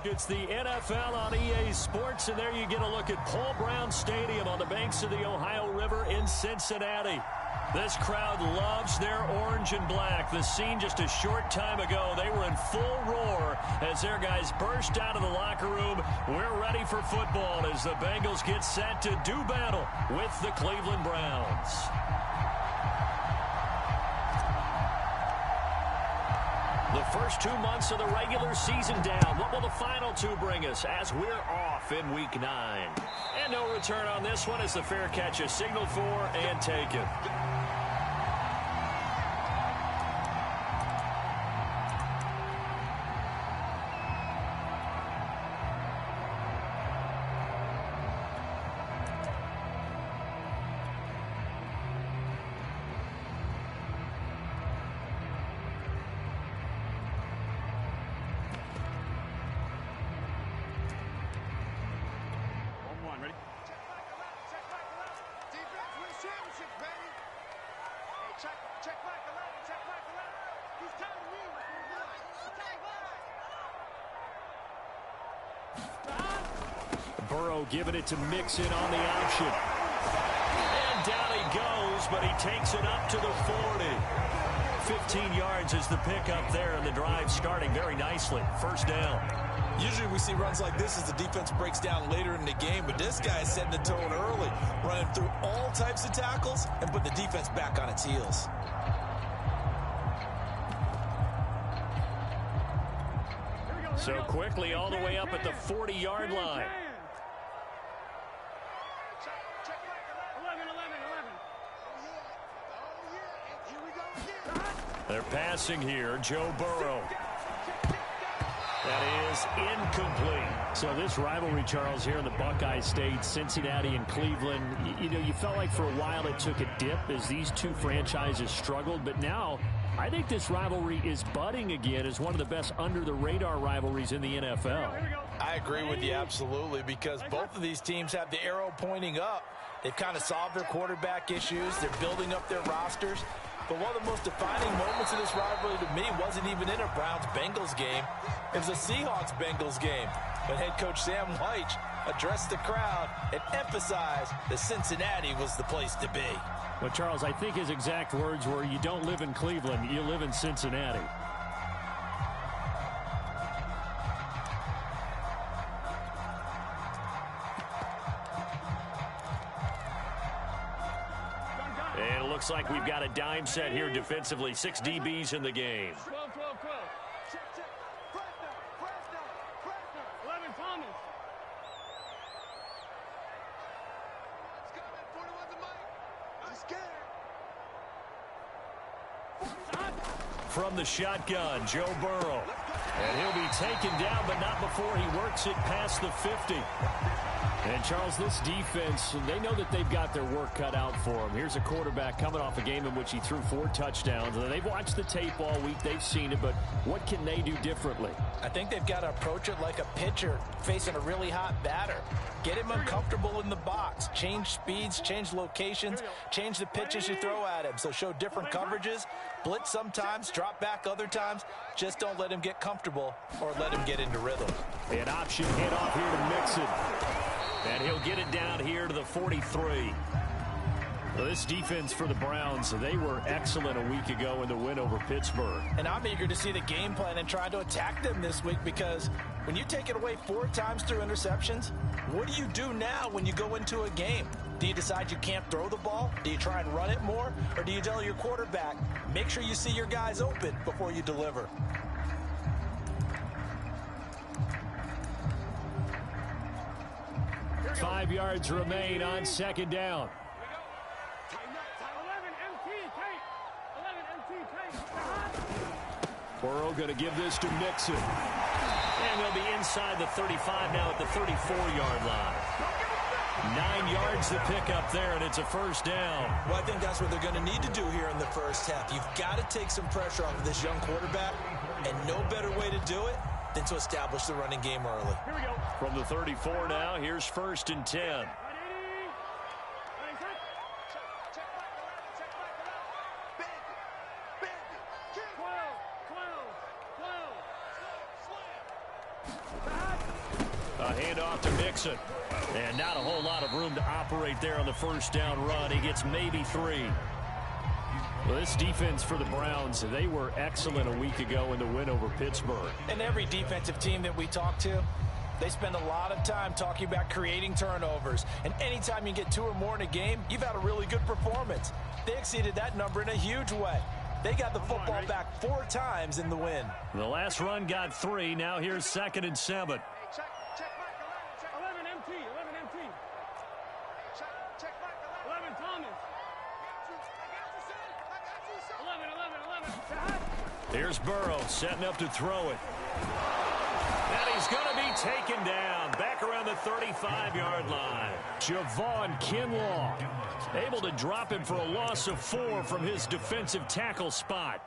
It's the NFL on EA Sports, and there you get a look at Paul Brown Stadium on the banks of the Ohio River in Cincinnati. This crowd loves their orange and black. The scene just a short time ago, they were in full roar as their guys burst out of the locker room. We're ready for football as the Bengals get set to do battle with the Cleveland Browns. The first 2 months of the regular season down. What will the final two bring us as we're off in Week 9? And no return on this one as the fair catch is signaled for and taken. Burrow giving it to Mixon on the option. And down he goes, but he takes it up to the 40. 15 yards is the pickup there, and the drive starting very nicely. First down. Usually we see runs like this as the defense breaks down later in the game, but this guy is setting the tone early, running through all types of tackles and put the defense back on its heels. So quickly all the way up at the 40-yard line. They're passing here, Joe Burrow. That is incomplete. So this rivalry, Charles, here in the Buckeye State, Cincinnati and Cleveland, you felt like for a while it took a dip as these two franchises struggled, but now I think this rivalry is budding again as one of the best under-the-radar rivalries in the NFL. I agree with you absolutely, because both of these teams have the arrow pointing up. They've kind of solved their quarterback issues. They're building up their rosters. But one of the most defining moments of this rivalry to me wasn't even in a Browns-Bengals game. It was a Seahawks-Bengals game when head coach Sam Wyche addressed the crowd and emphasized that Cincinnati was the place to be. Well, Charles, I think his exact words were, you don't live in Cleveland, you live in Cincinnati. And it looks like we've got a dime set here defensively. 6 DBs in the game. 12. Check. Fresno. 11, Thomas. From the shotgun, Joe Burrow. And he'll be taken down, but not before he works it past the 50. And, Charles, this defense, they know that they've got their work cut out for them. Here's a quarterback coming off a game in which he threw 4 touchdowns. They've watched the tape all week. They've seen it, but what can they do differently? I think they've got to approach it like a pitcher facing a really hot batter. Get him uncomfortable in the box. Change speeds, change locations, change the pitches you throw at him. So show different coverages, blitz sometimes, drop back other times. Just don't let him get comfortable or let him get into rhythm. An option handoff here to Mixon. And he'll get it down here to the 43. Well, this defense for the Browns, they were excellent a week ago in the win over Pittsburgh. And I'm eager to see the game plan and try to attack them this week, because when you take it away 4 times through interceptions, what do you do now when you go into a game? Do you decide you can't throw the ball? Do you try and run it more? Or do you tell your quarterback, make sure you see your guys open before you deliver? 5 yards remain on second down. 11 MT. Burrow going to give this to Mixon. And they'll be inside the 35 now at the 34-yard line. 9 yards to pick up there, and it's a first down. Well, I think that's what they're going to need to do here in the first half. You've got to take some pressure off of this young quarterback, and no better way to do it than to establish the running game early. Here we go. From the 34 now, here's 1st and 10. A handoff to Mixon. And not a whole lot of room to operate there on the first down run. He gets maybe 3. Well, this defense for the Browns, they were excellent a week ago in the win over Pittsburgh. And every defensive team that we talk to, they spend a lot of time talking about creating turnovers. And anytime you get 2 or more in a game, you've had a really good performance. They exceeded that number in a huge way. They got the football back 4 times in the win. The last run got 3. Now here's 2nd and 7. Check back 11 empty. 11 empty. Check back 11 Thomas. 11. Here's Burrow setting up to throw it. And he's going to be taken down back around the 35-yard line. Javon Kinlaw able to drop him for a loss of 4 from his defensive tackle spot.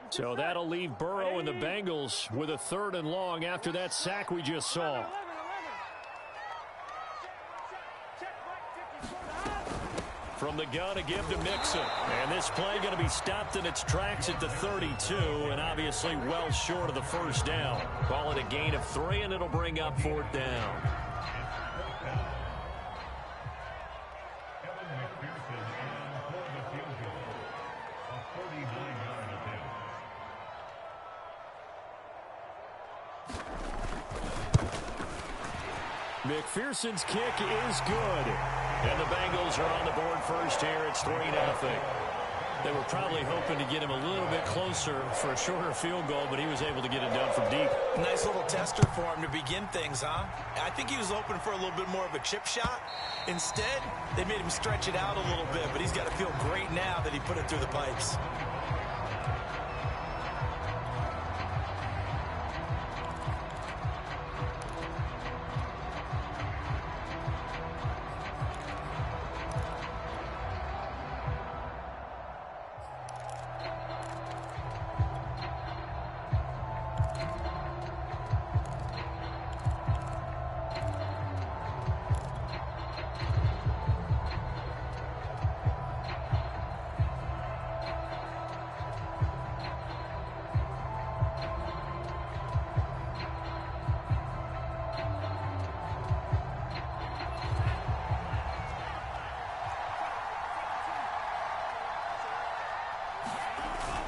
So that'll leave Burrow and the Bengals with a 3rd and long after that sack we just saw. From the gun to give to Mixon. And this play going to be stopped in its tracks at the 32, and obviously well short of the first down. Call it a gain of 3, and it'll bring up 4th down. McPherson's kick is good. And the Bengals are on the board first here. It's 3-0. They were probably hoping to get him a little bit closer for a shorter field goal, but he was able to get it done from deep. Nice little tester for him to begin things, huh? I think he was hoping for a little bit more of a chip shot. Instead, they made him stretch it out a little bit, but he's got to feel great now that he put it through the pipes.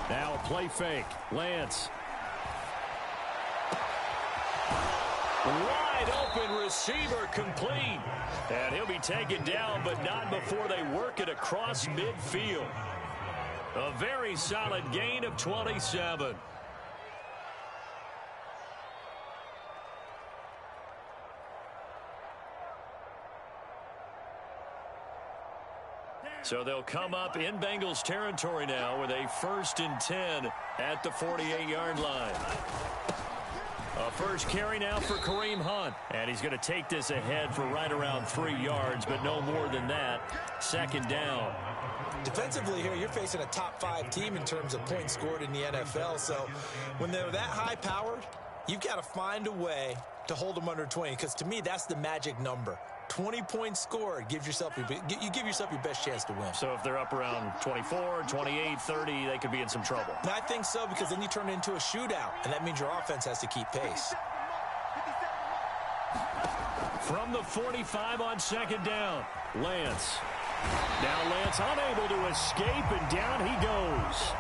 Now a play fake. Lance. Wide open receiver complete. And he'll be taken down, but not before they work it across midfield. A very solid gain of 27. So they'll come up in Bengals territory now with a 1st and 10 at the 48-yard line. A first carry now for Kareem Hunt. And he's going to take this ahead for right around 3 yards, but no more than that. 2nd down. Defensively here, you're facing a top 5 team in terms of points scored in the NFL. So when they're that high-powered, you've got to find a way to hold them under 20, because to me, that's the magic number. 20 points scored, you give yourself your best chance to win. So if they're up around 24, 28, 30, they could be in some trouble. And I think so, because then you turn it into a shootout, and that means your offense has to keep pace. From the 45 on 2nd down, Lance. Now Lance unable to escape, and down he goes.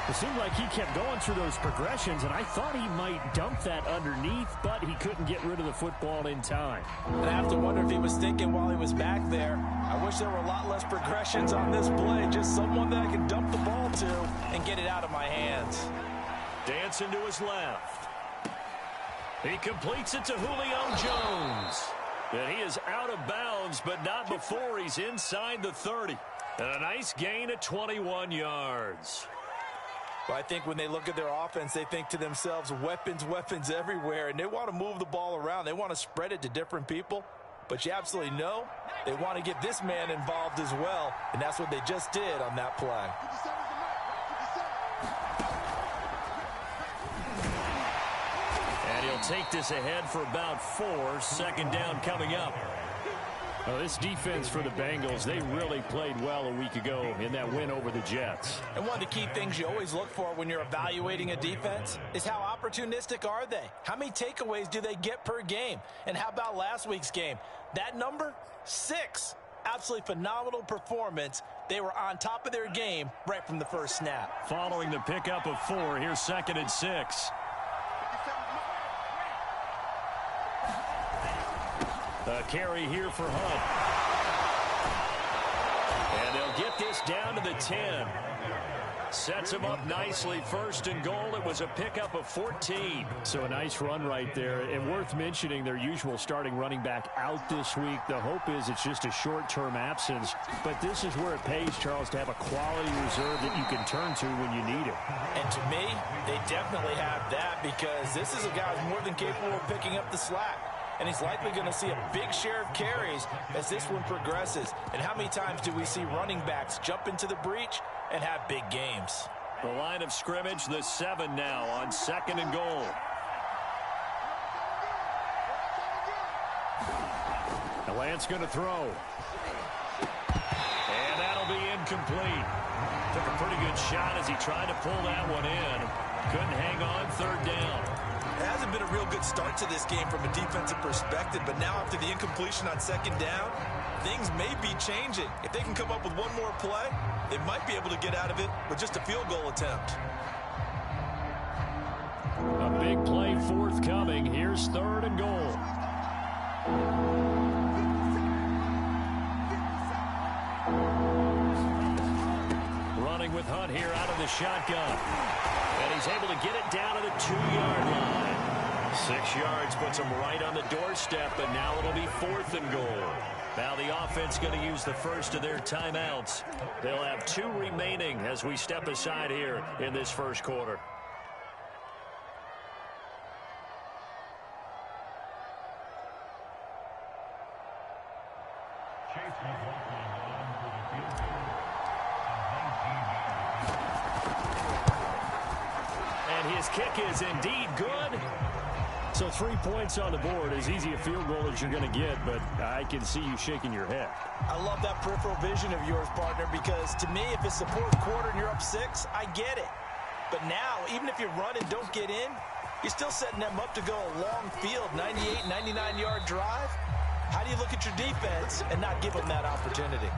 It seemed like he kept going through those progressions, and I thought he might dump that underneath, but he couldn't get rid of the football in time. And I have to wonder if he was thinking while he was back there, I wish there were a lot less progressions on this play, just someone that I can dump the ball to and get it out of my hands. Dancing to his left. He completes it to Julio Jones. And he is out of bounds, but not before he's inside the 30. And a nice gain of 21 yards. Well, I think when they look at their offense, they think to themselves, weapons, weapons everywhere, and they want to move the ball around. They want to spread it to different people, but you absolutely know they want to get this man involved as well, and that's what they just did on that play. And he'll They'll take this ahead for about 4. Second down coming up. Well, this defense for the Bengals, they really played well a week ago in that win over the Jets. And one of the key things you always look for when you're evaluating a defense is how opportunistic are they? How many takeaways do they get per game? And how about last week's game? That number, 6. Absolutely phenomenal performance. They were on top of their game right from the first snap. Following the pickup of 4, here's 2nd and 6. A carry here for Hunt. And they'll get this down to the 10. Sets him up nicely. 1st and goal. It was a pickup of 14. So a nice run right there. And worth mentioning, their usual starting running back out this week. The hope is it's just a short-term absence. But this is where it pays, Charles, to have a quality reserve that you can turn to when you need it. And to me, they definitely have that, because this is a guy who's more than capable of picking up the slack. And he's likely going to see a big share of carries as this one progresses. And how many times do we see running backs jump into the breach and have big games? The line of scrimmage, the 7 now on 2nd and goal. And Lance going to throw. And that'll be incomplete. Took a pretty good shot as he tried to pull that one in. Couldn't hang on. 3rd down. It hasn't been a real good start to this game from a defensive perspective, but now after the incompletion on 2nd down, things may be changing. If they can come up with one more play, they might be able to get out of it with just a field goal attempt. A big play forthcoming. Here's 3rd and goal. Running with Hunt here out of the shotgun. And he's able to get it down to the 2-yard line. 6 yards puts him right on the doorstep, but now it'll be 4th and goal. Now the offense going to use the first of their timeouts. They'll have 2 remaining as we step aside here in this first quarter. And his kick is indeed good. So 3 points on the board, as easy a field goal as you're going to get, but I can see you shaking your head. I love that peripheral vision of yours, partner, because to me, if it's the 4th quarter and you're up 6, I get it. But now, even if you run and don't get in, you're still setting them up to go a long field, 98, 99-yard drive. How do you look at your defense and not give them that opportunity?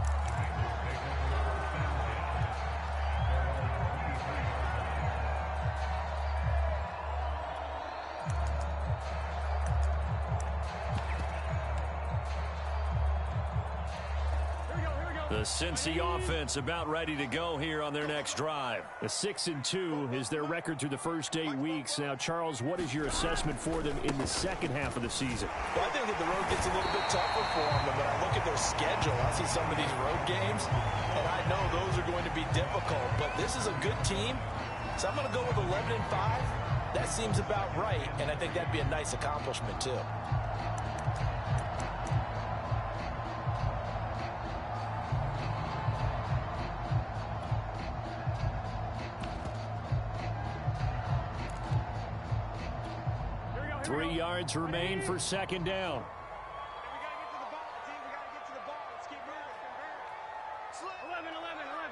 The Cincy offense about ready to go here on their next drive. A 6-2 is their record through the first 8 weeks. Now, Charles, what is your assessment for them in the second half of the season? Well, I think that the road gets a little bit tougher for them, but when I look at their schedule, I see some of these road games, and I know those are going to be difficult. But this is a good team, so I'm going to go with 11-5. That seems about right, and I think that'd be a nice accomplishment, too. Three yards remain for 2nd down. We got to get to the ball, team. We got to get to the ball. Let's keep moving. 11.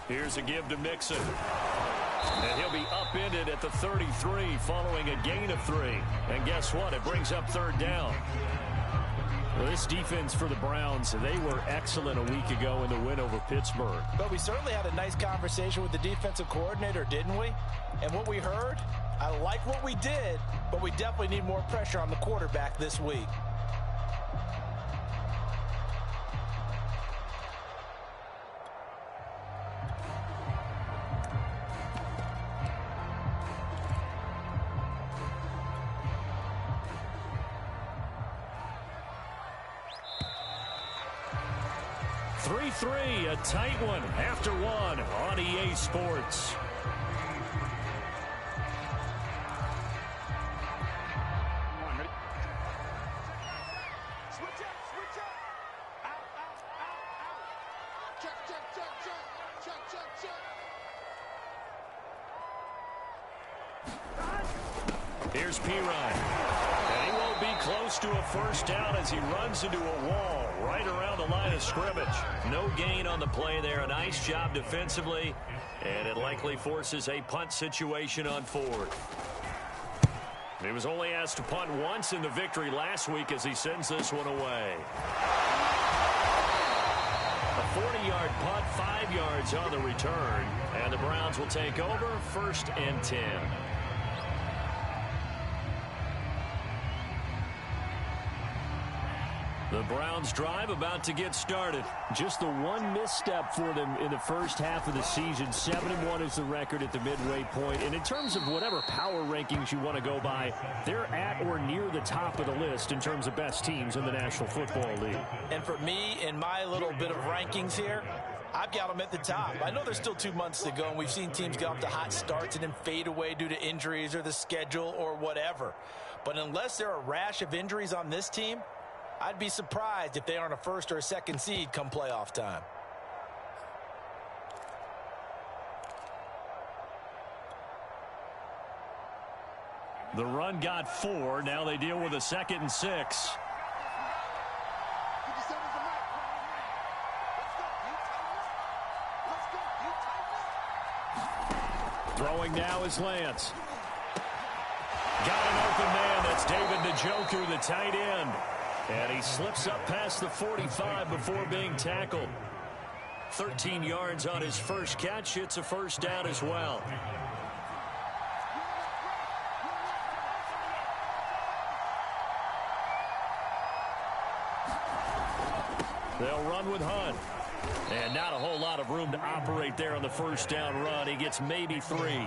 Here's a give to Mixon. And he'll be upended at the 33 following a gain of 3. And guess what? It brings up 3rd down. Well, this defense for the Browns, they were excellent a week ago in the win over Pittsburgh. But we certainly had a nice conversation with the defensive coordinator, didn't we? And what we heard, I like what we did, but we definitely need more pressure on the quarterback this week. A tight one after 1 on EA Sports. Switch up, switch up. Out, out, out, out. Check, check, check, check. Check, check, check. Here's Pirine. And he won't be close to a first down as he runs into a wall right around the line of scrimmage. No gain on the play there. A nice job defensively. And it likely forces a punt situation on fourth. He was only asked to punt once in the victory last week as he sends this one away. A 40-yard punt, 5 yards on the return. And the Browns will take over 1st and 10. The Browns drive about to get started. Just the one misstep for them in the first half of the season. 7-1 is the record at the midway point. And in terms of whatever power rankings you want to go by, they're at or near the top of the list in terms of best teams in the National Football League. And for me, in my little bit of rankings here, I've got them at the top. I know there's still 2 months to go, and we've seen teams get off to hot starts and then fade away due to injuries or the schedule or whatever. But unless there are a rash of injuries on this team, I'd be surprised if they aren't a 1st or a 2nd seed come playoff time. The run got 4. Now they deal with a 2nd and 6. Throwing now is Lance. Got an open man. That's David Njoku, the tight end. And he slips up past the 45 before being tackled. 13 yards on his first catch. It's a first down as well. They'll run with Hunt. And not a whole lot of room to operate there on the first down run. He gets maybe 3.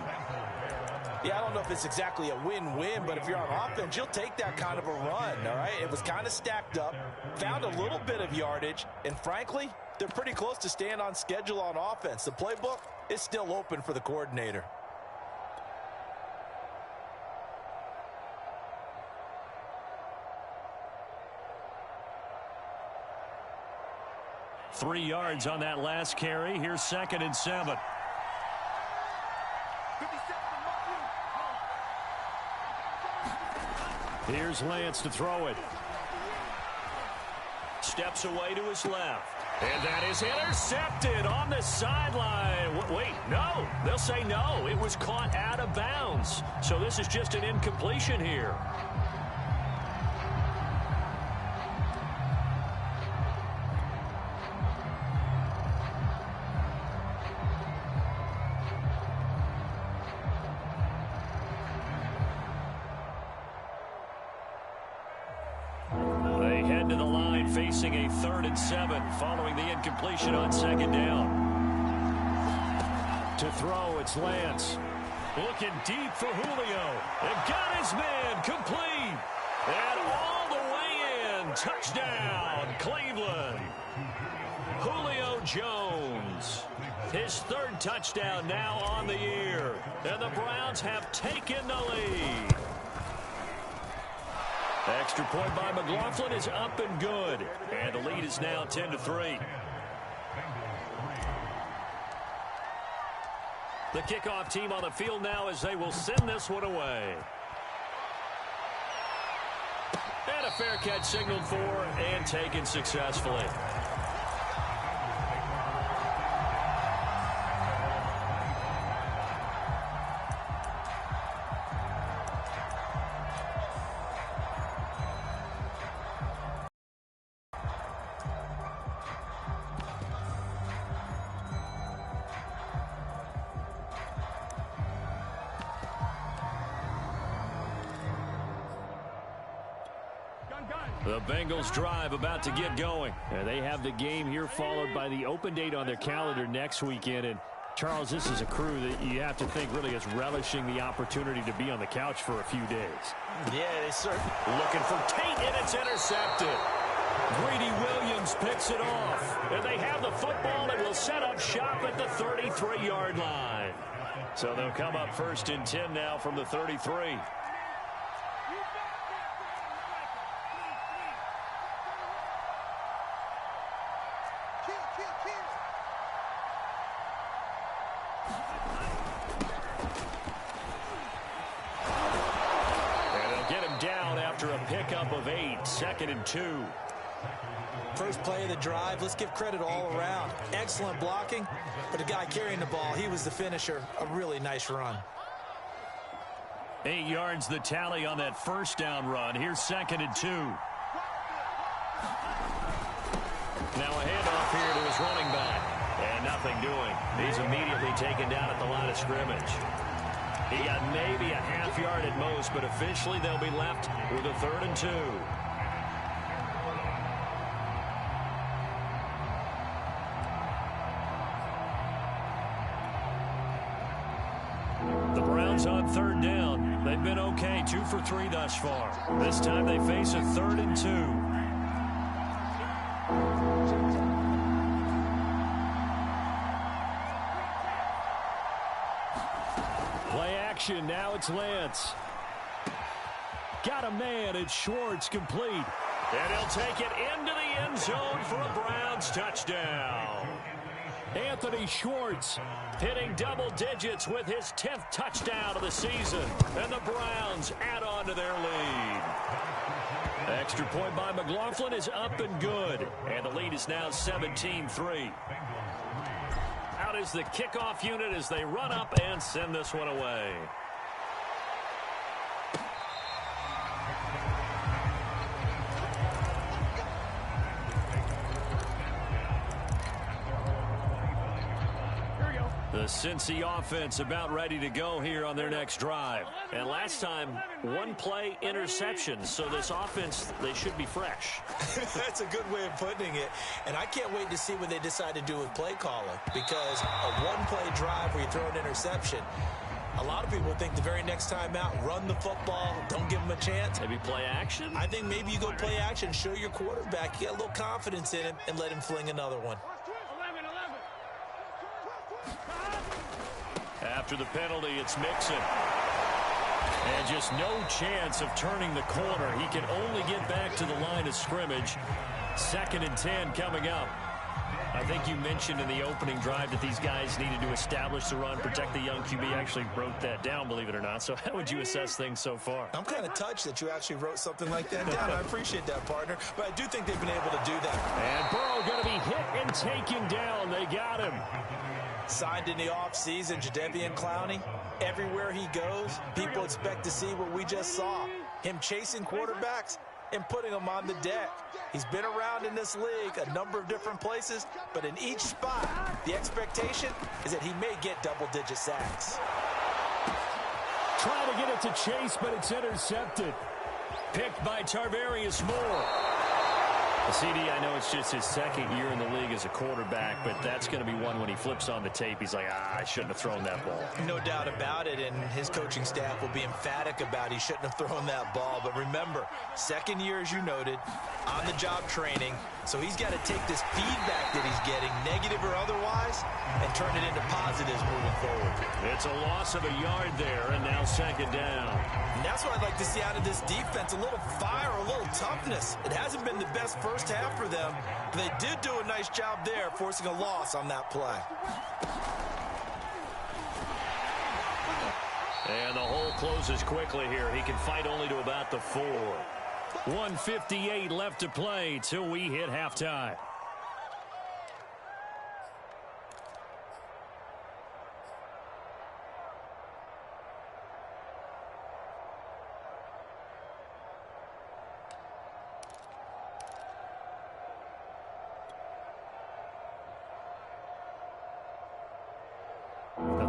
Yeah, I don't know if it's exactly a win-win, but if you're on offense, you'll take that kind of a run, all right? It was kind of stacked up, found a little bit of yardage, and frankly, they're pretty close to staying on schedule on offense. The playbook is still open for the coordinator. Three yards on that last carry. Here's 2nd and 7. Here's Lance to throw it. Steps away to his left. And that is intercepted on the sideline. Wait, no. They'll say no. It was caught out of bounds. So this is just an incompletion here. Facing a 3rd and 7 following the incompletion on 2nd down. To throw, it's Lance. Looking deep for Julio. And got his man complete. And all the way in. Touchdown, Cleveland. Julio Jones. His 3rd touchdown now on the year. And the Browns have taken the lead. Extra point by McLaughlin is up and good. And the lead is now 10-3. The kickoff team on the field now as they will send this one away. And a fair catch signaled for and taken successfully. The Bengals drive about to get going. And they have the game here followed by the open date on their calendar next weekend. And Charles, this is a crew that you have to think really is relishing the opportunity to be on the couch for a few days. Yeah, they certainly. Looking for Tate, and it's intercepted. Greedy Williams picks it off. And they have the football and will set up shop at the 33-yard line. So they'll come up 1st and 10 now from the 33. second and 2. First play of the drive, let's give credit all around. Excellent blocking, but the guy carrying the ball, he was the finisher. A really nice run. 8 yards the tally on that first down run. Here's second and 2. Now a handoff here to his running back. And nothing doing. He's immediately taken down at the line of scrimmage. He got maybe a half yard at most, but officially they'll be left with a 3rd and 2. The Browns on 3rd down. They've been okay, 2 for 3 thus far. This time they face a 3rd and 2. Play action, now it's Lance. Got a man, it's Schwartz, complete. And he'll take it into the end zone for a Browns touchdown. Anthony Schwartz hitting double digits with his 10th touchdown of the season. And the Browns add on to their lead. Extra point by McLaughlin is up and good. And the lead is now 17-3. Out is the kickoff unit as they run up and send this one away. The Cincy offense about ready to go here on their next drive. And last time, 1 play interception. So this offense, they should be fresh. That's a good way of putting it. And I can't wait to see what they decide to do with play calling. Because a 1-play drive where you throw an interception, a lot of people think the very next time out, run the football, don't give them a chance. Maybe play action? I think maybe you go play action, show your quarterback, get a little confidence in him, and let him fling another one. After the penalty, it's Mixon. And just no chance of turning the corner. He can only get back to the line of scrimmage. 2nd and 10 coming up. I think you mentioned in the opening drive that these guys needed to establish the run, protect the young QB. Actually wrote that down, believe it or not. So how would you assess things so far? I'm kind of touched that you actually wrote something like that down. I appreciate that, partner. But I do think they've been able to do that. And Burrow going to be hit and taken down. They got him. Signed in the offseason, Jadeveon Clowney. Everywhere he goes, people expect to see what we just saw. Him chasing quarterbacks and putting them on the deck. He's been around in this league a number of different places, but in each spot, the expectation is that he may get double-digit sacks. Trying to get it to Chase, but it's intercepted. Picked by Tarvarius Moore. CD, I know it's just his 2nd year in the league as a quarterback, but that's going to be one when he flips on the tape. He's like, I shouldn't have thrown that ball. No doubt about it, and his coaching staff will be emphatic about he shouldn't have thrown that ball. But remember, 2nd year, as you noted, on-the-job training, so he's got to take this feedback that he's getting, negative or otherwise, and turn it into positives moving forward. It's a loss of a yard there, and now 2nd down. And that's what I'd like to see out of this defense, a little fire, a little toughness. It hasn't been the best first half for them, but they did do a nice job there, forcing a loss on that play. And the hole closes quickly here. He can fight only to about the 4. 1:58 left to play till we hit halftime.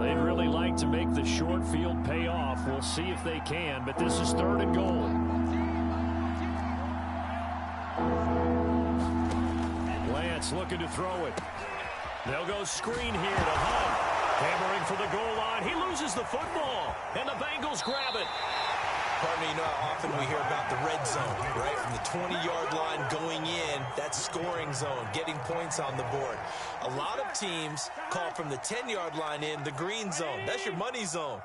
They'd really like to make the short field pay off. We'll see if they can, but this is 3rd and goal. Lance looking to throw it. They'll go screen here to Hunt. Hammering for the goal line. He loses the football, and the Bengals grab it. Partner, you know how often we hear about the red zone, right? From the 20-yard line going in, that's scoring zone, getting points on the board. A lot of teams call from the 10-yard line in the green zone. That's your money zone.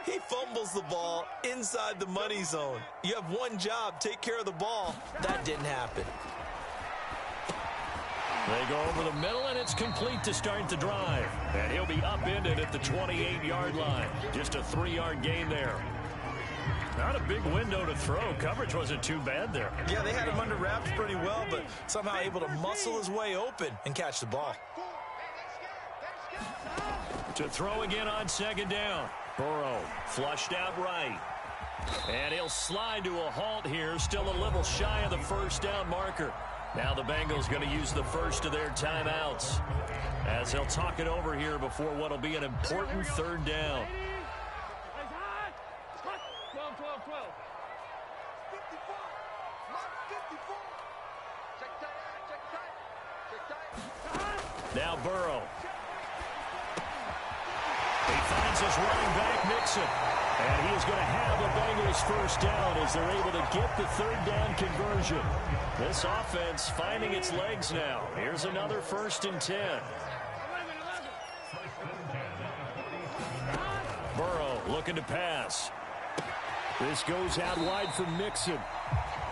He fumbles the ball inside the money zone. You have one job, take care of the ball. That didn't happen. They go over the middle, and it's complete to start the drive. And he'll be upended at the 28-yard line. Just a 3-yard gain there. Not a big window to throw. Coverage wasn't too bad there. Yeah, they had him under wraps pretty well, but somehow able to muscle his way open and catch the ball. To throw again on second down. Burrow flushed out right. And he'll slide to a halt here. Still a little shy of the first down marker. Now the Bengals going to use the first of their timeouts as they'll talk it over here before what will be an important third down. 12. Now Burrow. He finds his running back, Mixon. And he is going to have the Bengals first down as they're able to get the third down conversion. This offense finding its legs now. Here's another 1st and 10. Burrow looking to pass. This goes out wide for Mixon.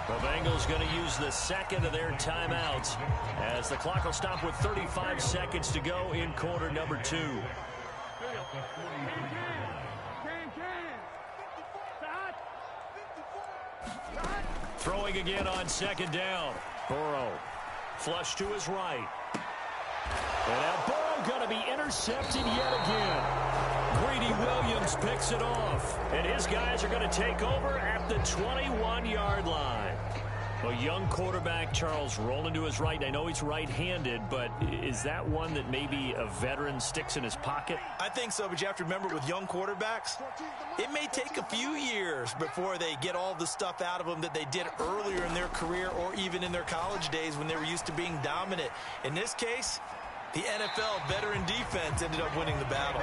The Bengals going to use the second of their timeouts as the clock will stop with 35 seconds to go in quarter number 2. Throwing again on second down. Burrow flush to his right. And now Burrow going to be intercepted yet again. Greedy Williams picks it off. And his guys are going to take over at the 21-yard line. A young quarterback, Charles, rolling to his right. I know he's right-handed, but is that one that maybe a veteran sticks in his pocket? I think so, but you have to remember with young quarterbacks, it may take a few years before they get all the stuff out of them that they did earlier in their career or even in their college days when they were used to being dominant. In this case, the NFL veteran defense ended up winning the battle.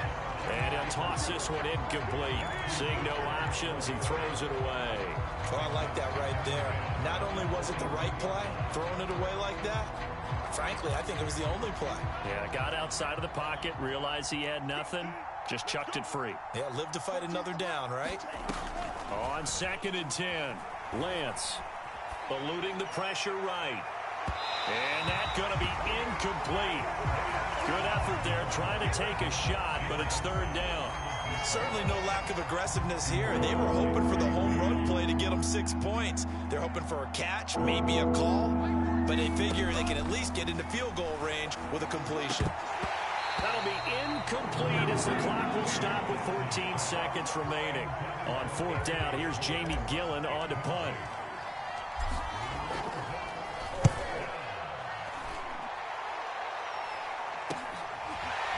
And he'll toss this one incomplete. Seeing no options, he throws it away. Oh, I like that right there. Not only was it the right play, throwing it away like that, frankly, I think it was the only play. Yeah, got outside of the pocket, realized he had nothing, just chucked it free. Yeah, live to fight another down, right? On 2nd and 10, Lance eluding the pressure right. And that's going to be incomplete. Good effort there, trying to take a shot, but it's third down. Certainly no lack of aggressiveness here. They were hoping for the home run play to get them 6 points. They're hoping for a catch, maybe a call, but they figure they can at least get into field goal range with a completion. That'll be incomplete as the clock will stop with 14 seconds remaining. On 4th down, here's Jamie Gillen on to punt.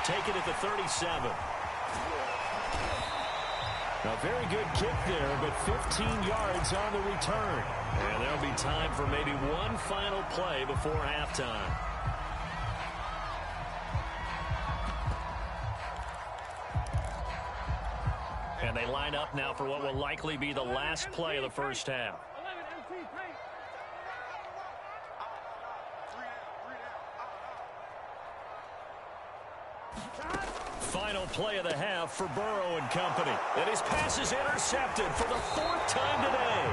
Take it at the 37. A very good kick there, but 15 yards on the return. And there'll be time for maybe one final play before halftime. And they line up now for what will likely be the last play of the first half. Final play of the half for Burrow and company. And his pass is intercepted for the 4th time today.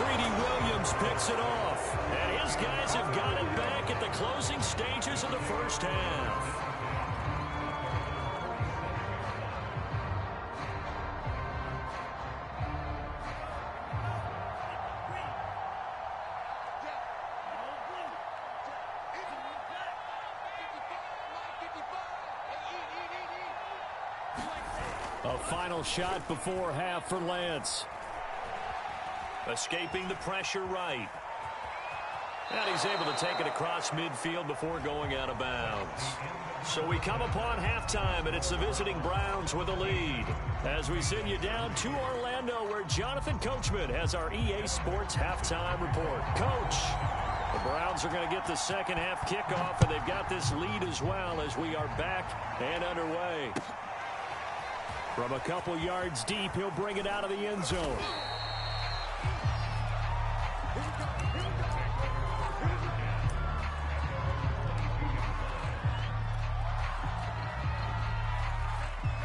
Greedy Williams picks it off. And his guys have got it back at the closing stages of the first half. A final shot before half for Lance. Escaping the pressure right. And he's able to take it across midfield before going out of bounds. So we come upon halftime, and it's the visiting Browns with a lead. As we send you down to Orlando, where Jonathan Coachman has our EA Sports halftime report. Coach, the Browns are going to get the second half kickoff, and they've got this lead as well as we are back and underway. From a couple yards deep, he'll bring it out of the end zone.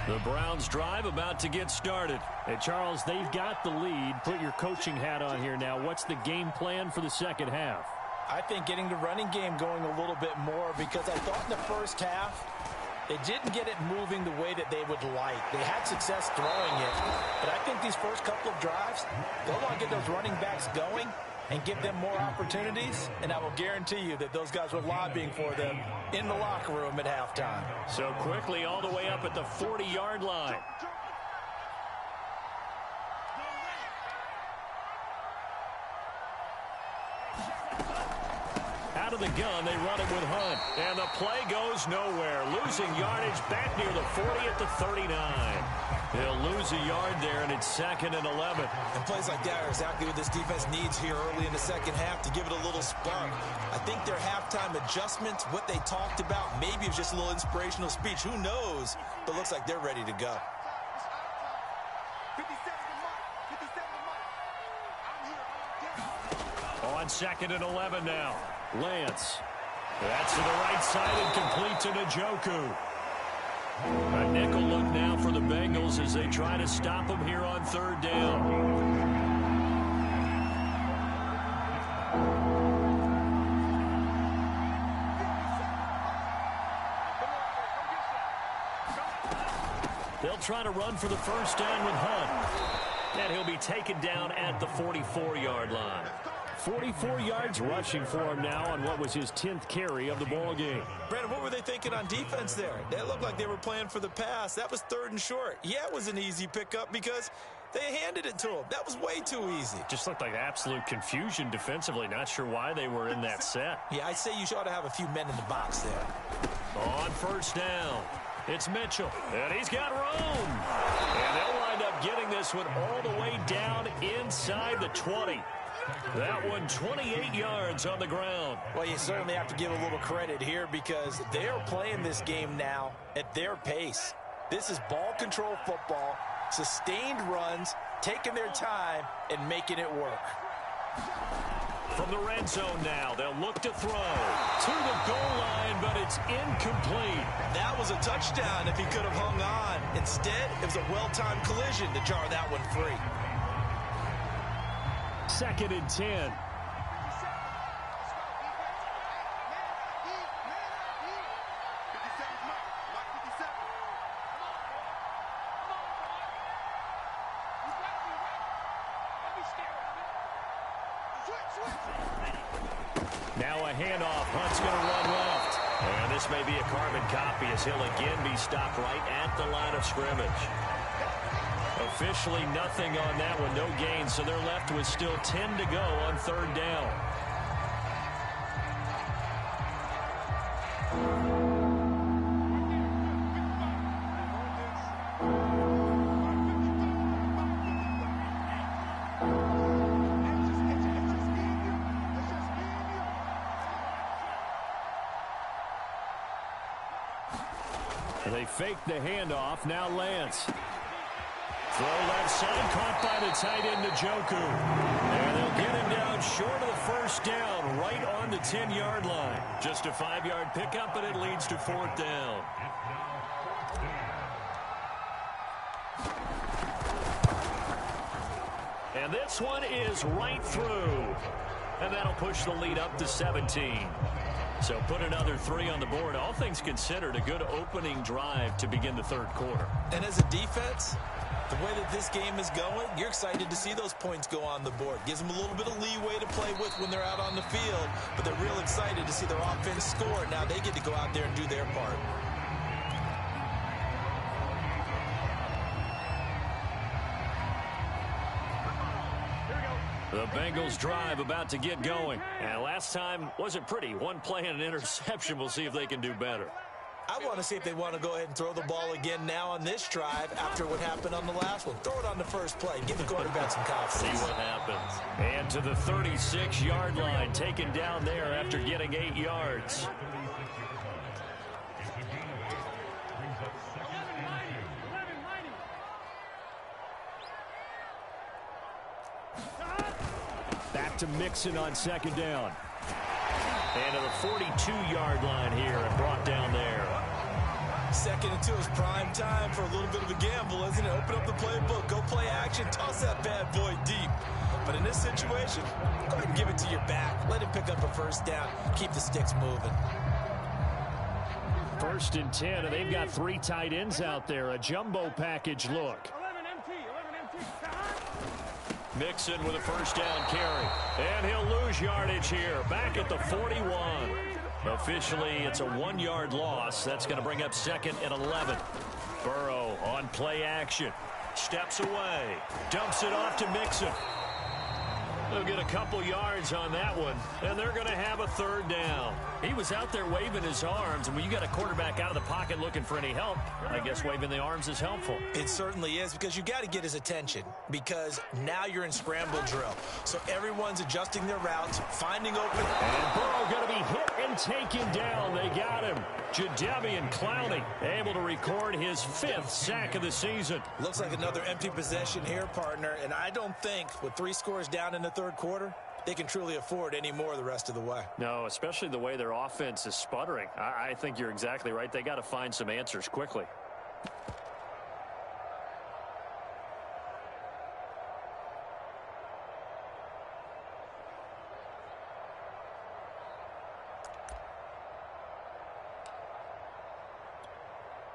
The Browns drive about to get started. Hey, Charles, they've got the lead. Put your coaching hat on here now. What's the game plan for the second half? I think getting the running game going a little bit more, because I thought in the first half They didn't get it moving the way that they would like. They had success throwing it, but I think these first couple of drives, they'll want to get those running backs going and give them more opportunities, and I will guarantee you that those guys were lobbying for them in the locker room at halftime. So quickly all the way up at the 40-yard line. Out of the gun, they run it with Hunt. And the play goes nowhere. Losing yardage back near the 40 at the 39. They'll lose a yard there, and it's 2nd and 11. And plays like that are exactly what this defense needs here early in the second half to give it a little spark. I think their halftime adjustments, what they talked about, maybe it was just a little inspirational speech. Who knows? But looks like they're ready to go. On 2nd and 11 now. Lance. That's to the right side and complete to Njoku. A nickel look now for the Bengals as they try to stop him here on 3rd down. They'll try to run for the 1st down with Hunt. And he'll be taken down at the 44-yard line. 44 yards rushing for him now on what was his 10th carry of the ball game. Brandon, what were they thinking on defense there? They looked like they were playing for the pass. That was 3rd and short. Yeah, it was an easy pickup because they handed it to him. That was way too easy. Just looked like absolute confusion defensively. Not sure why they were in that set. Yeah, I'd say you ought to have a few men in the box there. On 1st down, it's Mitchell. And he's got room. And they'll wind up getting this one all the way down inside the 20. That one 28 yards on the ground. Well, you certainly have to give a little credit here because they are playing this game now at their pace. This is ball control football, sustained runs, taking their time, and making it work. From the red zone now, they'll look to throw to the goal line, but it's incomplete. That was a touchdown if he could have hung on. Instead, it was a well-timed collision to jar that one free. 2nd and 10. Now a handoff. Hunt's going to run left. And this may be a carbon copy as he'll again be stopped right at the line of scrimmage. Officially nothing on that one, no gain, so they're left with still 10 to go on 3rd down. They fake the handoff, now Lance. Throw left side, caught by the tight end Njoku. And they'll get him down short of the 1st down, right on the 10-yard line. Just a 5-yard pickup, but it leads to 4th down. And this one is right through. And that'll push the lead up to 17. So put another 3 on the board. All things considered, a good opening drive to begin the 3rd quarter. And as a defense, the way that this game is going, you're excited to see those points go on the board. Gives them a little bit of leeway to play with when they're out on the field, but they're real excited to see their offense score. Now they get to go out there and do their part. The Bengals drive about to get going. And last time wasn't pretty. One play and an interception. We'll see if they can do better. I want to see if they want to go ahead and throw the ball again now on this drive after what happened on the last one. Throw it on the first play. Give the quarterback some confidence. See what happens. And to the 36-yard line, taken down there after getting 8 yards. Back to Mixon on 2nd down. And to the 42-yard line here and brought down there. 2nd and 2 is prime time for a little bit of a gamble, isn't it? Open up the playbook, go play action, toss that bad boy deep. But in this situation, go ahead and give it to your back. Let him pick up a 1st down. Keep the sticks moving. 1st and 10, and they've got 3 tight ends out there. A jumbo package look. 11 MT. Mixon with a first down carry. And he'll lose yardage here. Back at the 41. Officially, it's a 1-yard loss. That's going to bring up 2nd and 11. Burrow on play action. Steps away. Dumps it off to Mixon. They'll get a couple yards on that one, and they're going to have a 3rd down. He was out there waving his arms, and when you got a quarterback out of the pocket looking for any help, I guess waving the arms is helpful. It certainly is, because you got to get his attention, because now you're in scramble drill. So everyone's adjusting their routes, finding open. And Burrow going to be hit and taken down. They got him. Jadeveon Clowney able to record his 5th sack of the season. Looks like another empty possession here, partner, and I don't think with 3 scores down in the 3rd quarter, they can truly afford any more the rest of the way. No, especially the way their offense is sputtering. I think you're exactly right. They got to find some answers quickly.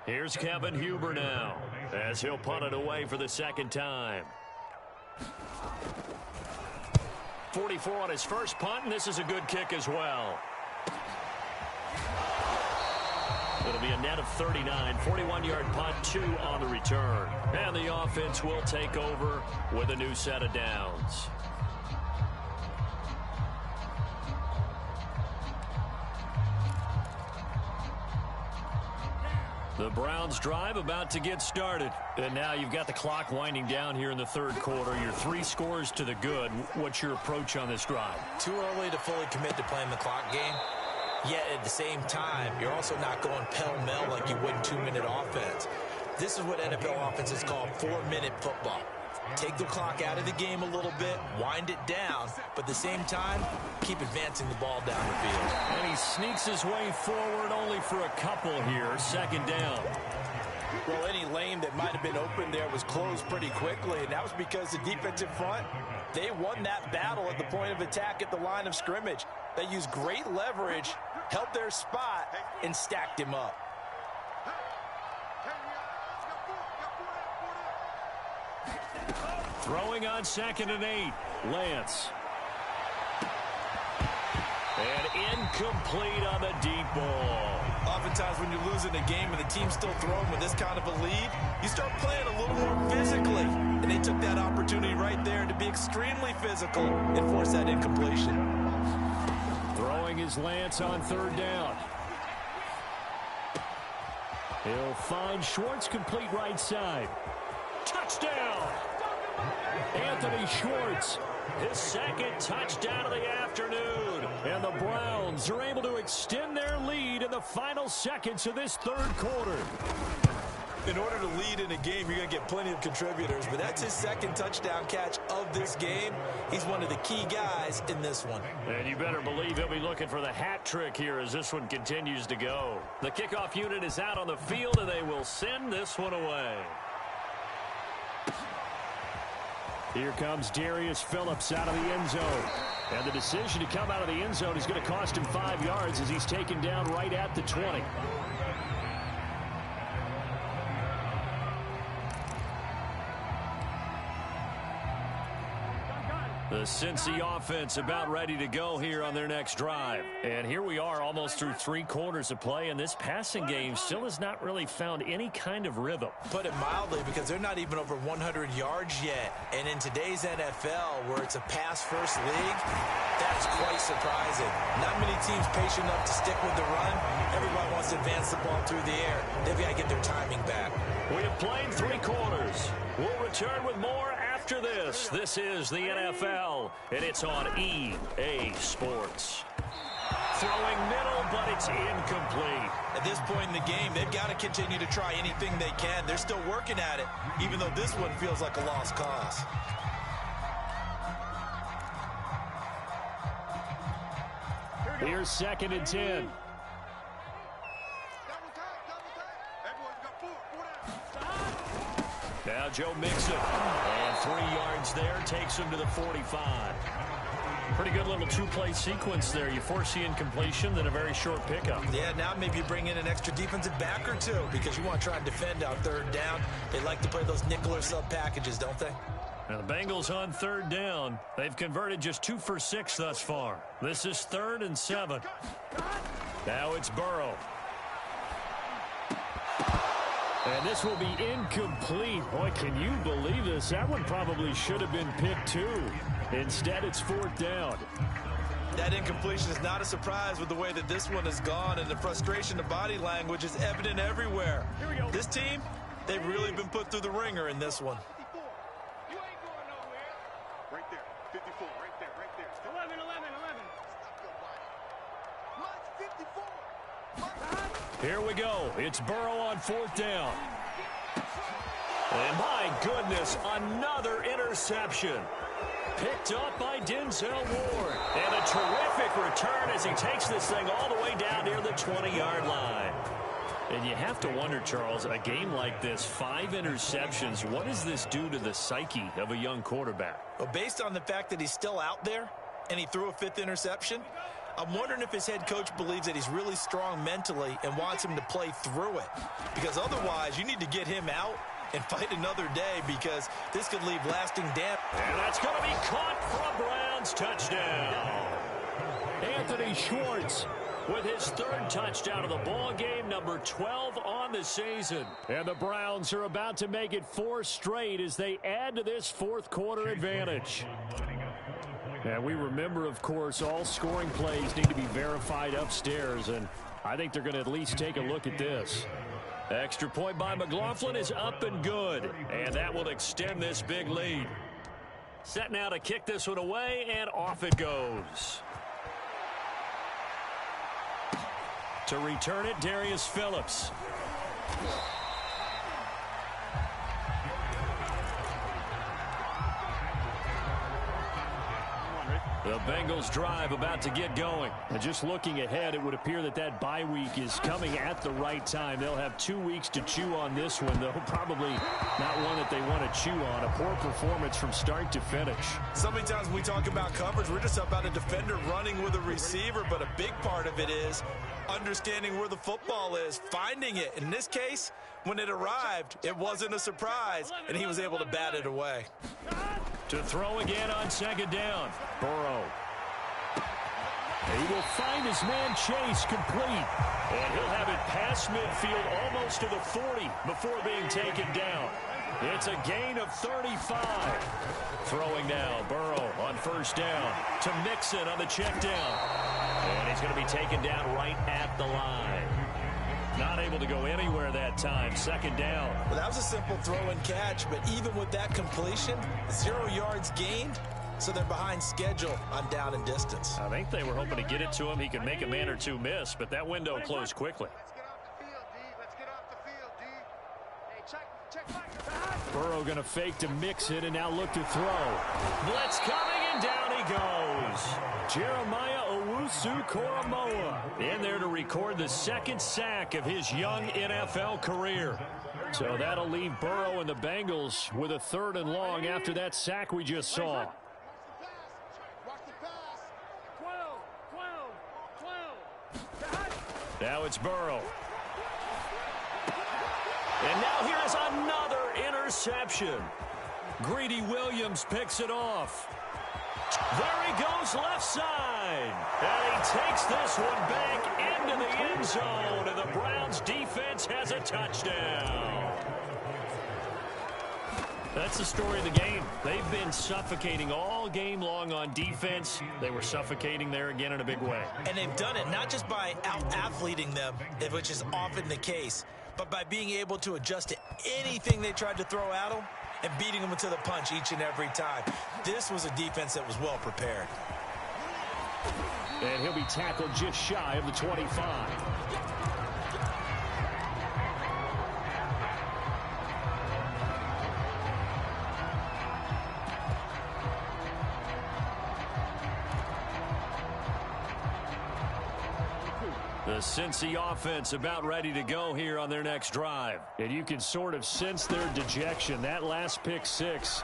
Here's Kevin Huber now, as he'll punt it away for the 2nd time. 44 on his first punt, and this is a good kick as well. It'll be a net of 39, 41-yard punt, 2 on the return. And the offense will take over with a new set of downs. The Browns drive about to get started. And now you've got the clock winding down here in the 3rd quarter. You're 3 scores to the good. What's your approach on this drive? Too early to fully commit to playing the clock game. Yet at the same time, you're also not going pell-mell like you would in 2-minute offense. This is what NFL offenses call 4-minute football. Take the clock out of the game a little bit, wind it down, but at the same time, keep advancing the ball down the field. And he sneaks his way forward only for a couple here. 2nd down. Well, any lane that might have been open there was closed pretty quickly, and that was because the defensive front, they won that battle at the point of attack at the line of scrimmage. They used great leverage, held their spot, and stacked him up. Throwing on 2nd and 8. Lance. And incomplete on the deep ball. Oftentimes when you're losing a game and the team's still throwing with this kind of a lead, you start playing a little more physically. And they took that opportunity right there to be extremely physical and force that incompletion. Throwing is Lance on 3rd down. He'll find Schwartz, complete right side. Touchdown! Anthony Schwartz, his 2nd touchdown of the afternoon. And the Browns are able to extend their lead in the final seconds of this 3rd quarter. In order to lead in a game, you're going to get plenty of contributors, but that's his 2nd touchdown catch of this game. He's one of the key guys in this one. And you better believe he'll be looking for the hat trick here as this one continues to go. The kickoff unit is out on the field, and they will send this one away. Here comes Darius Phillips out of the end zone. And the decision to come out of the end zone is going to cost him 5 yards as he's taken down right at the 20. The Cincy offense about ready to go here on their next drive. And here we are almost through 3 quarters of play, and this passing game still has not really found any kind of rhythm. Put it mildly, because they're not even over 100 yards yet. And in today's NFL, where it's a pass-first league, that is quite surprising. Not many teams patient enough to stick with the run. Everybody wants to advance the ball through the air. They've got to get their timing back. We have played 3 quarters. We'll return with more after this. This is the NFL, and it's on EA Sports. Throwing middle, but it's incomplete. At this point in the game, they've got to continue to try anything they can. They're still working at it, even though this one feels like a lost cause. Here's 2nd and 10. Now Joe Mixon, and 3 yards there takes him to the 45. Pretty good little two-play sequence there. You force the incompletion, then a very short pickup. Yeah, now maybe you bring in an extra defensive back or two because you want to try and defend out third down. They like to play those nickel or sub packages, don't they? Now the Bengals on third down. They've converted just 2 for 6 thus far. This is 3rd and 7. Now it's Burrow. And this will be incomplete. Boy, can you believe this? That one probably should have been picked too. Instead, it's 4th down. That incompletion is not a surprise with the way that this one has gone, and the frustration, the body language is evident everywhere. This team, they've really been put through the ringer in this one. You ain't going nowhere. Right there. 54. Right there. Right there. 11. Here we go. It's Burrow on 4th down. And my goodness, another interception. Picked up by Denzel Ward. And a terrific return as he takes this thing all the way down near the 20-yard line. And you have to wonder, Charles, a game like this, 5 interceptions, what does this do to the psyche of a young quarterback? Well, based on the fact that he's still out there and he threw a 5th interception, I'm wondering if his head coach believes that he's really strong mentally and wants him to play through it. Because otherwise, you need to get him out and fight another day because this could leave lasting damage. And that's going to be caught for a Browns touchdown. Anthony Schwartz with his 3rd touchdown of the ball game, number 12 on the season. And the Browns are about to make it 4 straight as they add to this 4th quarter advantage. And we remember, of course, all scoring plays need to be verified upstairs, and I think they're going to at least take a look at this. Extra point by McLaughlin is up and good, and that will extend this big lead. Set now to kick this one away, and off it goes. To return it, Darius Phillips. The Bengals drive about to get going. And just looking ahead, it would appear that that bye week is coming at the right time. They'll have 2 weeks to chew on this one, though probably not one that they want to chew on. A poor performance from start to finish. So many times when we talk about coverage, we're just about a defender running with a receiver, but a big part of it is understanding where the football is, finding it. In this case, when it arrived, it wasn't a surprise, and he was able to bat it away. To throw again on 2nd down. Burrow. He will find his man Chase complete. And he'll have it past midfield almost to the 40 before being taken down. It's a gain of 35. Throwing now, Burrow on 1st down to Mixon on the check down. And he's going to be taken down right at the line. Not able to go anywhere that time. 2nd down. Well, that was a simple throw and catch, but even with that completion, 0 yards gained, so they're behind schedule on down and distance. I think they were hoping to get it to him. He could make a man or two miss, but that window closed quickly. Let's get off the field, D. Let's get off the field, D. Hey, check back. Burrow going to fake to Mixon and now look to throw. Blitz coming and down he goes. Jeremiah Owusu-Koramoah in there to record the 2nd sack of his young NFL career. So that'll leave Burrow and the Bengals with a 3rd and long after that sack we just saw. Watch the pass. 12. Now it's Burrow. And now here is another interception. Greedy Williams picks it off. There he goes left side. And he takes this one back into the end zone. And the Browns defense has a touchdown. That's the story of the game. They've been suffocating all game long on defense. They were suffocating there again in a big way. And they've done it not just by out-athleting them, which is often the case, but by being able to adjust to anything they tried to throw at them and beating them to the punch each and every time. This was a defense that was well prepared. And he'll be tackled just shy of the 25. The Cincy offense about ready to go here on their next drive. And you can sort of sense their dejection. That last pick six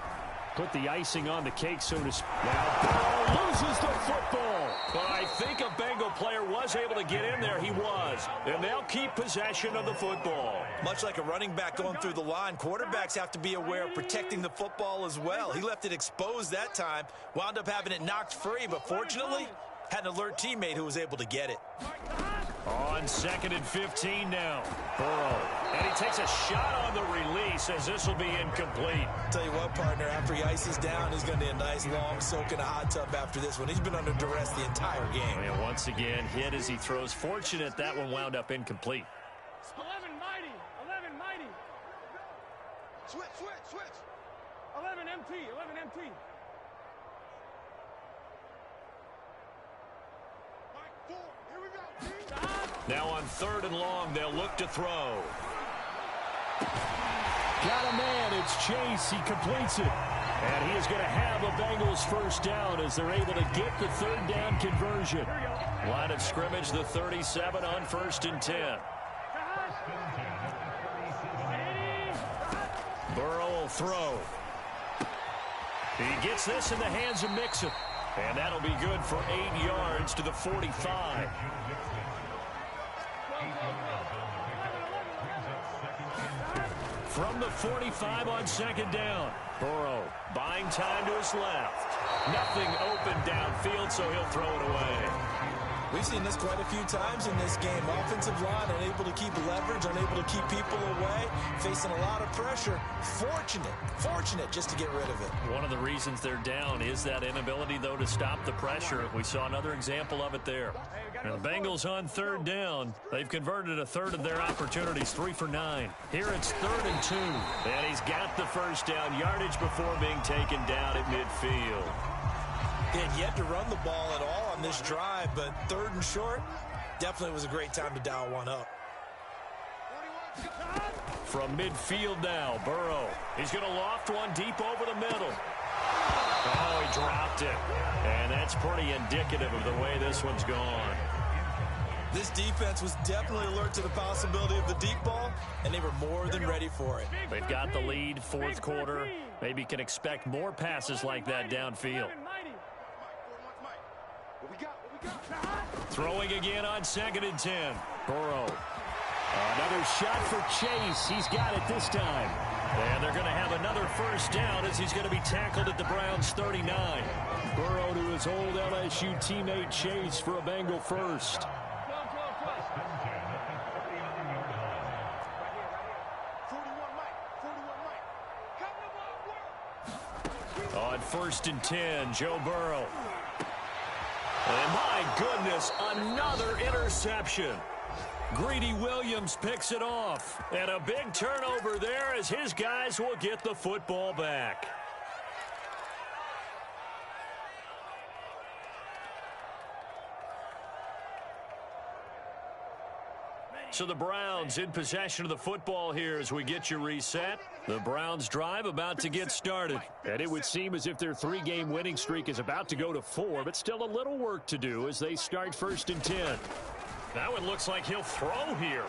put the icing on the cake, so to speak. Now Burrow loses the football. But I think a Bengal player was able to get in there. He was. And they'll keep possession of the football. Much like a running back going through the line, quarterbacks have to be aware of protecting the football as well. He left it exposed that time, wound up having it knocked free, but fortunately, had an alert teammate who was able to get it. On 2nd and 15 now. Burrow. And he takes a shot on the release as this will be incomplete. Tell you what, partner, after he ices down, he's going to need a nice long soak in a hot tub after this one. He's been under duress the entire game. And once again, hit as he throws. Fortunate that one wound up incomplete. 11 mighty. 11 mighty. Switch. 11 MT. 11 MT. Now on 3rd and long, they'll look to throw. Got a man. It's Chase. He completes it. And he is going to have a Bengals first down as they're able to get the 3rd down conversion. Line of scrimmage, the 37 on 1st and 10. Burrow will throw. He gets this in the hands of Mixon. And that'll be good for 8 yards to the 45. From the 45 on 2nd down. Burrow buying time to his left. Nothing open downfield, so he'll throw it away. We've seen this quite a few times in this game. Offensive line unable to keep leverage, unable to keep people away, facing a lot of pressure. Fortunate just to get rid of it. One of the reasons they're down is that inability, though, to stop the pressure. We saw another example of it there. And the Bengals on 3rd down. They've converted a third of their opportunities, 3 for 9. Here it's 3rd and 2. And he's got the first down yardage before being taken down at midfield. They had yet to run the ball at all on this drive, but 3rd and short, definitely was a great time to dial one up. From midfield now, Burrow. He's going to loft one deep over the middle. Oh, he dropped it. And that's pretty indicative of the way this one's gone. This defense was definitely alert to the possibility of the deep ball, and they were more than ready for it. They've got the lead, 4th quarter. Maybe can expect more passes like that downfield. Throwing again on 2nd and 10. Burrow. Another shot for Chase. He's got it this time. And they're going to have another first down as he's going to be tackled at the Browns' 39. Burrow to his old LSU teammate Chase for a Bengal first. On 1st and 10, Joe Burrow. And my goodness, another interception. Greedy Williams picks it off. And a big turnover there as his guys will get the football back. So the Browns in possession of the football here as we get you reset. The Browns drive about to get started. And it would seem as if their 3-game winning streak is about to go to 4, but still a little work to do as they start 1st and 10. That one looks like he'll throw here.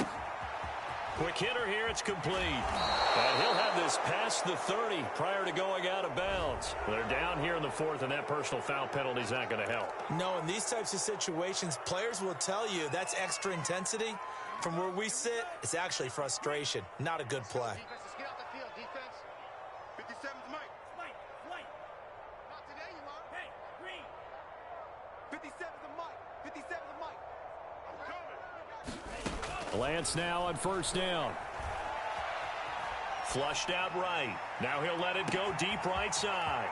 Quick hitter here, it's complete. And he'll have this past the 30 prior to going out of bounds. They're down here in the 4th, and that personal foul penalty is not going to help. No, in these types of situations, players will tell you that's extra intensity. From where we sit, it's actually frustration, not a good play. Defense, get out the field. Defense. 57's Mike. Mike. Not today, you are. Hey, Green. 57's a Mike. 57's a Mike. I'm coming. Lance now on 1st down. Flushed out right. Now he'll let it go deep right side.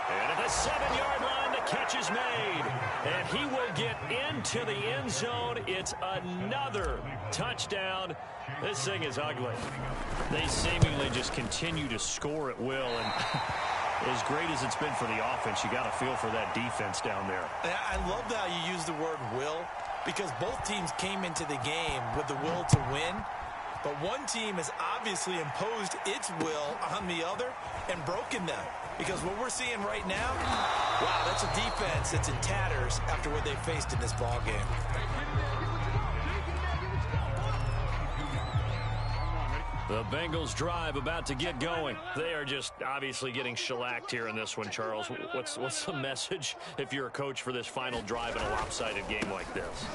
And at the 7-yard line, the catch is made. And he will get into the end zone. It's another touchdown. This thing is ugly. They seemingly just continue to score at will. And as great as it's been for the offense, you got to feel for that defense down there. I love how you use the word will, because both teams came into the game with the will to win. But one team has obviously imposed its will on the other and broken them. Because what we're seeing right now, wow, that's a defense that's in tatters after what they faced in this ball game. The Bengals drive about to get going. They are just obviously getting shellacked here in this one, Charles. What's the message if you're a coach for this final drive in a lopsided game like this?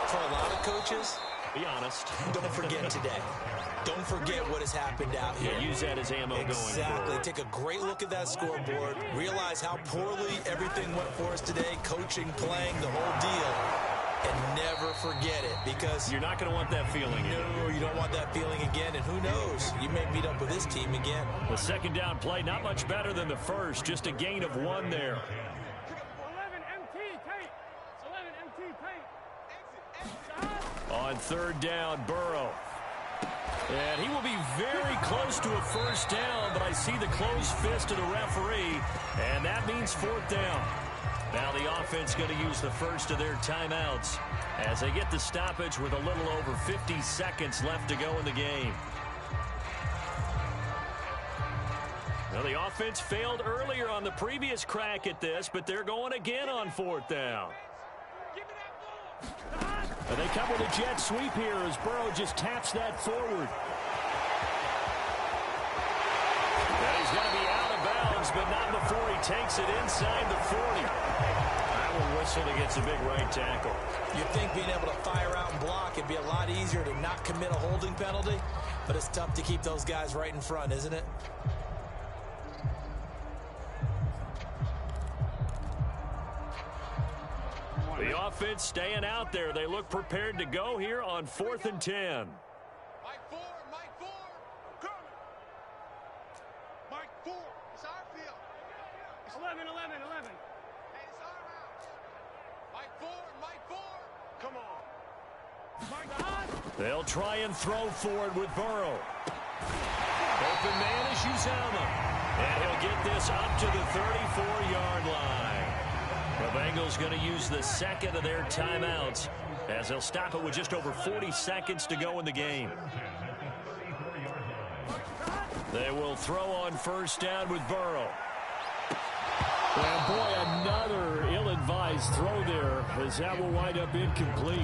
For a lot of coaches, be honest. Don't forget today. Don't forget what has happened out here. Yeah, use that as ammo going forward. Exactly. Take a great look at that scoreboard. Realize how poorly everything went for us today. Coaching, playing, the whole deal. And never forget it, because you're not going to want that feeling again. No, you don't want that feeling again, and who knows, you may meet up with this team again. The second down play, not much better than the first, just a gain of 1 there. 11 MT tape. 11 MT tape. On third down, Burrow. And he will be very close to a first down, but I see the closed fist of the referee, and that means 4th down. Now the offense going to use the first of their timeouts as they get the stoppage with a little over 50 seconds left to go in the game. Now the offense failed earlier on the previous crack at this, but they're going again on 4th down. And they come with a jet sweep here as Burrow just taps that forward. And he's going to be out of bounds, but not before he takes it inside the 40. That will whistle to get a big right tackle. You'd think being able to fire out and block it'd be a lot easier to not commit a holding penalty, but it's tough to keep those guys right in front, isn't it? The offense staying out there. They look prepared to go here on 4th and 10. Mike 4, Mike 4. Come. Mike 4. It's our field. It's 11. Hey, it's our house. Mike 4, Mike 4. Come on. Mike 5. They'll try and throw forward with Burrow. Open man is Uzomah. And he'll get this up to the 34-yard line. The Bengals going to use the second of their timeouts as they'll stop it with just over 40 seconds to go in the game. They will throw on first down with Burrow. And boy, another ill-advised throw there as that will wind up incomplete.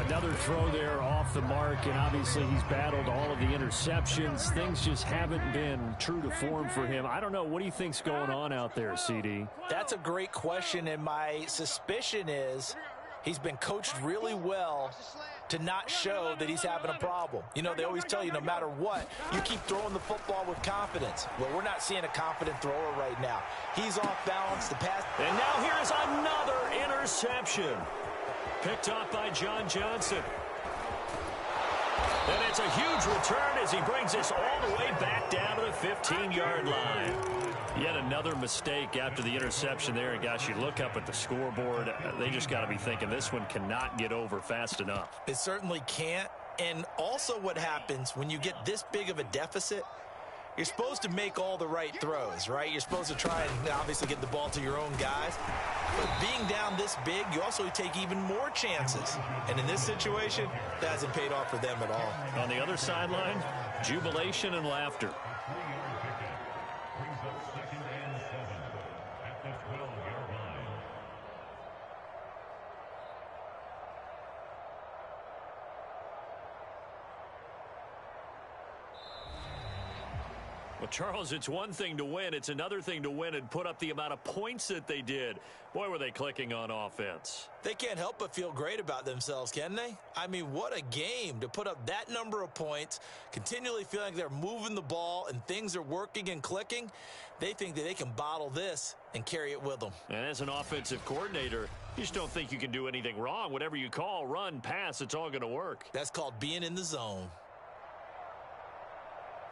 Another throw there off the mark, and obviously he's battled all of the interceptions. Things just haven't been true to form for him. I don't know. What do you think's going on out there, CD? That's a great question, and my suspicion is he's been coached really well to not show that he's having a problem. You know, they always tell you no matter what, you keep throwing the football with confidence. Well, we're not seeing a confident thrower right now. He's off balance. The pass. And now here's another interception. Picked off by John Johnson. And it's a huge return as he brings this all the way back down to the 15-yard line. Yet another mistake after the interception there. And, gosh, you look up at the scoreboard. They just got to be thinking this one cannot get over fast enough. It certainly can't. And also what happens when you get this big of a deficit, you're supposed to make all the right throws, right? You're supposed to try and obviously get the ball to your own guys. But being down this big, you also take even more chances. And in this situation, that hasn't paid off for them at all. On the other sideline, jubilation and laughter. Well, Charles, it's one thing to win. It's another thing to win and put up the amount of points that they did. Boy, were they clicking on offense. They can't help but feel great about themselves, can they? I mean, what a game to put up that number of points, continually feeling like they're moving the ball and things are working and clicking. They think that they can bottle this and carry it with them. And as an offensive coordinator, you just don't think you can do anything wrong. Whatever you call, run, pass, it's all going to work. That's called being in the zone.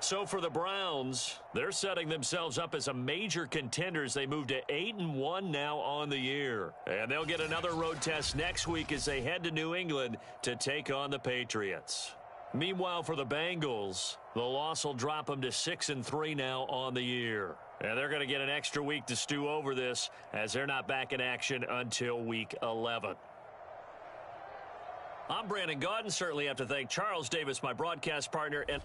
So for the Browns, they're setting themselves up as a major contender as they move to 8-1 now on the year. And they'll get another road test next week as they head to New England to take on the Patriots. Meanwhile, for the Bengals, the loss will drop them to 6-3 now on the year. And they're going to get an extra week to stew over this as they're not back in action until week 11. I'm Brandon Gaudin. Certainly have to thank Charles Davis, my broadcast partner, and